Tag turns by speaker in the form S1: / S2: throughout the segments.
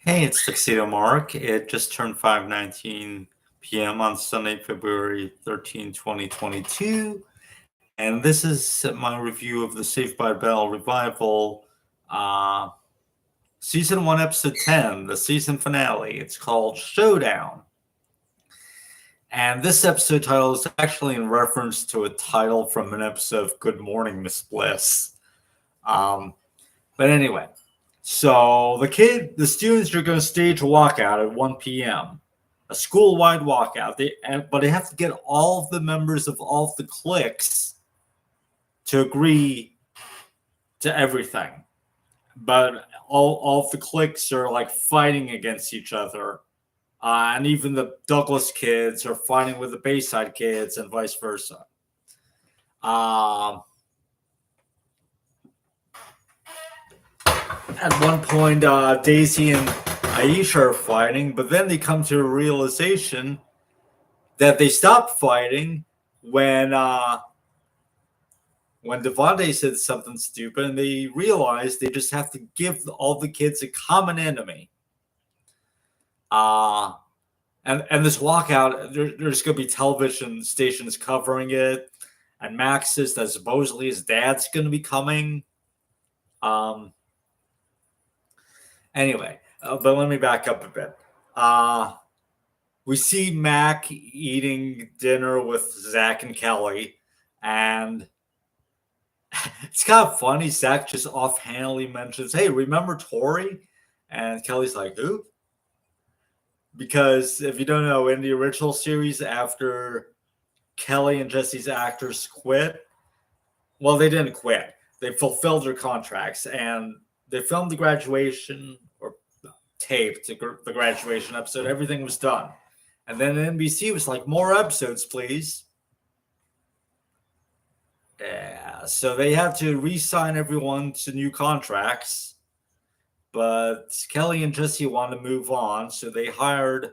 S1: Hey, it's Tuxedo Mark. It just turned 5:19 p.m. on Sunday, February 13, 2022. And this is my review of the Saved by Bell revival, uh, season 1, episode 10, the season finale. It's called Showdown. And this episode title is actually in reference to a title from an episode of Good Morning, Miss Bliss. But anyway, so the students are going to stage a walkout at 1 p.m. A school-wide walkout. But they have to get all of the members of all of the cliques to agree to everything. But all of the cliques are like fighting against each other. And even the Douglas kids are fighting with the Bayside kids and vice versa. At one point, Daisy and Aisha are fighting, but then they come to a realization that they stopped fighting when Devante said something stupid, and they realized they just have to give all the kids a common enemy. And this walkout, there's going to be television stations covering it, and Max says that supposedly his dad's going to be coming. Anyway, but let me back up a bit. We see Mac eating dinner with Zach and Kelly, and it's kind of funny. Zach just offhandedly mentions, "Hey, remember Tori?" And Kelly's like, "Who?" Because if you don't know, in the original series, after Kelly and Jesse's actors quit, well, they didn't quit. They fulfilled their contracts, and they filmed the graduation or taped the graduation episode. Everything was done. And then NBC was like, more episodes, please. Yeah, so they had to re-sign everyone to new contracts. But Kelly and Jesse wanted to move on, so they hired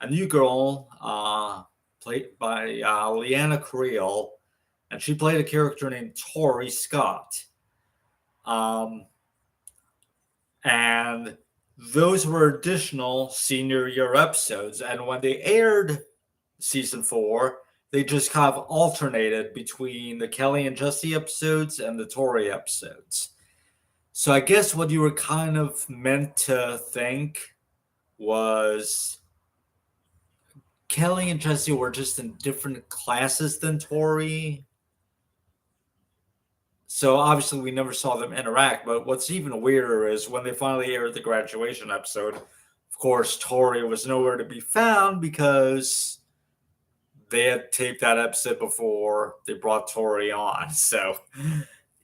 S1: a new girl played by Leanna Creel, and she played a character named Tori Scott. And those were additional senior year episodes. And when they aired season 4, they just kind of alternated between the Kelly and Jesse episodes and the Tori episodes. So I guess what you were kind of meant to think was Kelly and Jesse were just in different classes than Tori. So obviously we never saw them interact, but what's even weirder is when they finally aired the graduation episode, of course, Tori was nowhere to be found because they had taped that episode before they brought Tori on. So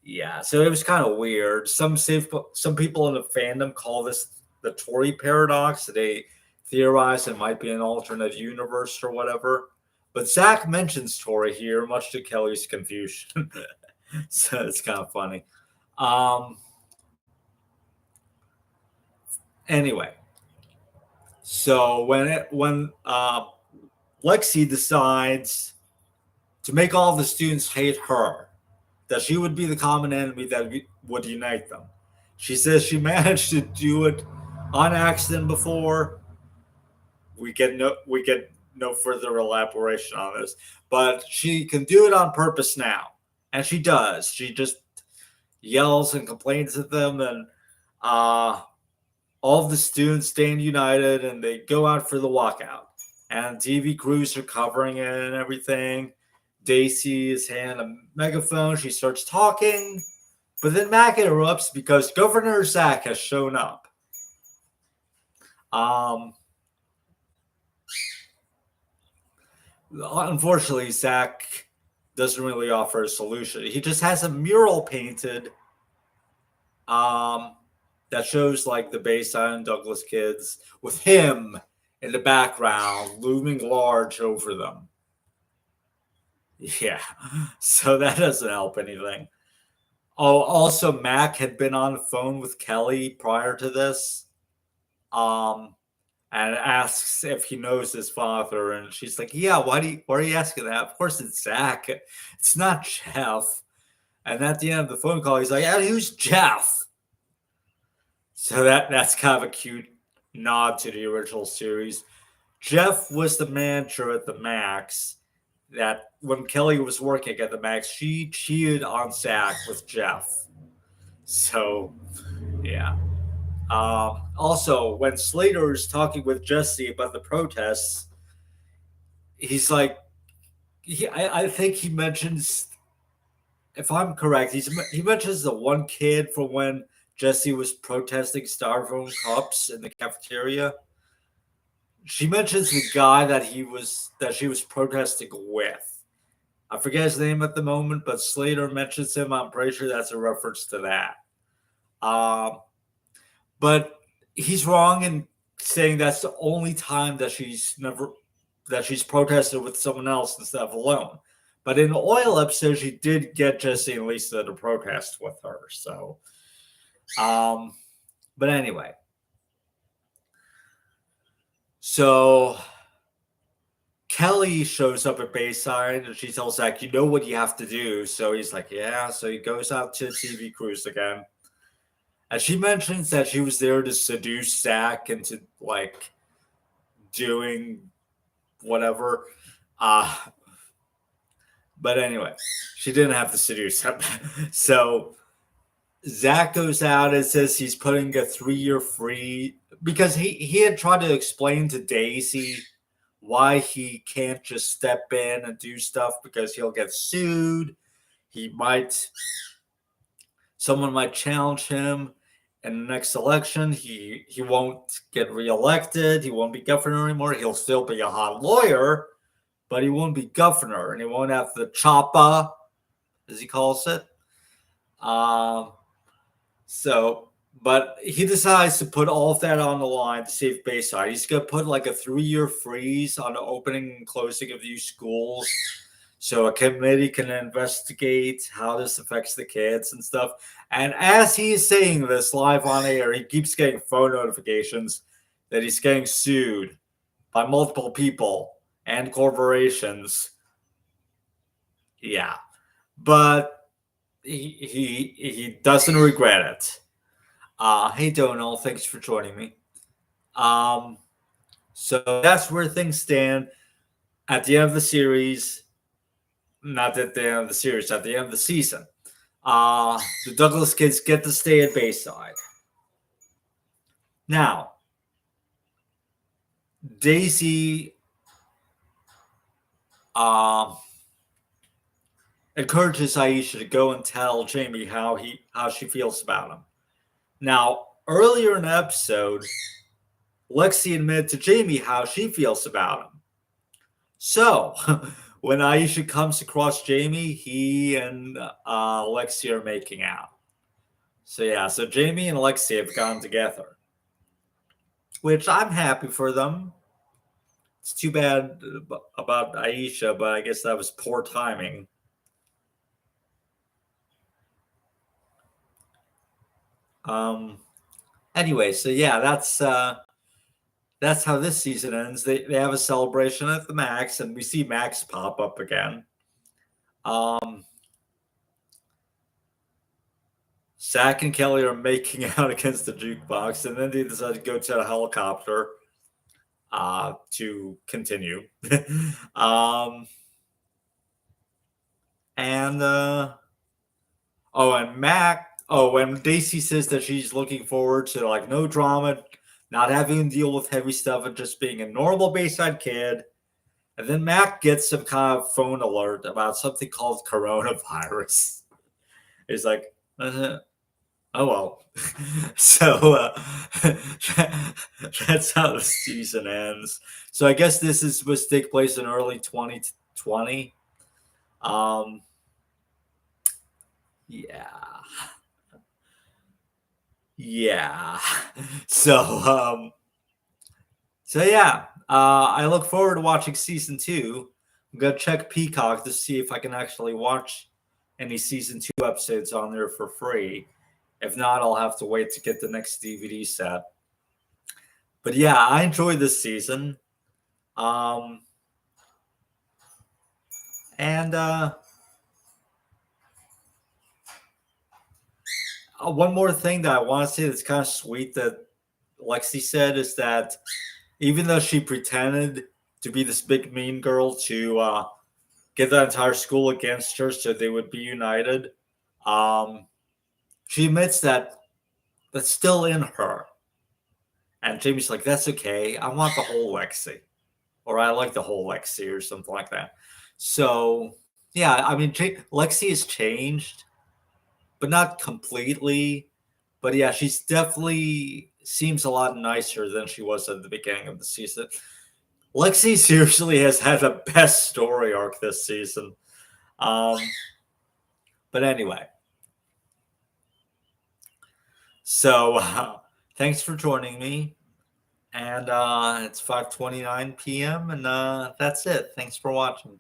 S1: yeah, so it was kind of weird. Some people in the fandom call this the Tori paradox. They theorize it might be an alternate universe or whatever. But Zach mentions Tori here, much to Kelly's confusion. So it's kind of funny. Anyway, so when Lexi decides to make all the students hate her, that she would be the common enemy that would unite them. She says she managed to do it on accident before. We get no further elaboration on this, but she can do it on purpose now, and she does. She just yells and complains at them, and all of the students stand united, and they go out for the walkout. And TV crews are covering it and everything. Daisy is handing a megaphone. She starts talking, but then Mac interrupts because Governor Zach has shown up. Unfortunately, Zach doesn't really offer a solution. He just has a mural painted that shows like the Bayside and Douglas kids with him in the background looming large over them. Yeah, so that doesn't help anything. Oh, also, Mac had been on the phone with Kelly prior to this, and asks if he knows his father, and she's like, "Yeah, why are you asking that? Of course, it's Zach. It's not Jeff." And at the end of the phone call, he's like, "Yeah, who's Jeff?" So that's kind of a cute nod to the original series. Jeff was the manager at the Max. That when Kelly was working at the Max, she cheated on Zach with Jeff. So yeah. Also, when Slater is talking with Jesse about the protests, he's like, I think he mentions, if I'm correct, he mentions the one kid from when Jesse was protesting styrofoam cups in the cafeteria. She mentions the guy that she was protesting with. I forget his name at the moment, but Slater mentions him. I'm pretty sure that's a reference to that. Um, but he's wrong in saying that's the only time that she's protested with someone else instead of alone. But in the oil episode, she did get Jesse and Lisa to protest with her. So, but anyway, so Kelly shows up at Bayside and she tells Zach, "You know what you have to do." So he's like, "Yeah." So he goes out to a TV cruise again. And she mentions that she was there to seduce Zach into like doing whatever. But anyway, she didn't have to seduce him. So Zach goes out and says he's putting a 3-year free because he had tried to explain to Daisy why he can't just step in and do stuff because he'll get sued. Someone might challenge him in the next election. He won't get reelected. He won't be governor anymore. He'll still be a hot lawyer, but he won't be governor, and he won't have the choppa, as he calls it. But he decides to put all of that on the line to save Bayside. He's going to put like a 3-year freeze on the opening and closing of these schools so a committee can investigate how this affects the kids and stuff. And as he's saying this live on air, he keeps getting phone notifications that he's getting sued by multiple people and corporations. Yeah. But he doesn't regret it. Hey, Donald, thanks for joining me. So that's where things stand at the end of the series. Not at the end of the series, at the end of the season. The Douglas kids get to stay at Bayside. Now, Daisy encourages Aisha to go and tell Jamie how she feels about him. Now, earlier in the episode, Lexi admitted to Jamie how she feels about him. So, when Aisha comes across Jamie, he and Lexi are making out. So, yeah, so Jamie and Lexi have gone together, which I'm happy for them. It's too bad about Aisha, but I guess that was poor timing. Anyway, so yeah, that's how this season ends. They have a celebration at the Max, and we see Max pop up again. Zach and Kelly are making out against the jukebox, and then they decide to go to the helicopter to continue. When Daisy says that she's looking forward to like no drama, not having to deal with heavy stuff, and just being a normal Bayside kid. And then Mac gets some kind of phone alert about something called coronavirus. It's like, oh well. So that's how the season ends. So I guess this is supposed to take place in early 2020. Yeah. So yeah. I look forward to watching season 2. I'm gonna check Peacock to see if I can actually watch any season 2 episodes on there for free. If not, I'll have to wait to get the next DVD set. But yeah, I enjoyed this season. One more thing that I want to say that's kind of sweet that Lexi said is that even though she pretended to be this big mean girl to get the entire school against her so they would be united, she admits that that's still in her. And Jamie's like, that's okay. I want the whole Lexi. Or I like the whole Lexi or something like that. So, yeah, I mean, Lexi has changed, but not completely. But yeah, she's definitely seems a lot nicer than she was at the beginning of the season. Lexi seriously has had the best story arc this season. But anyway, so thanks for joining me. And it's 5:29 p.m. and that's it. Thanks for watching.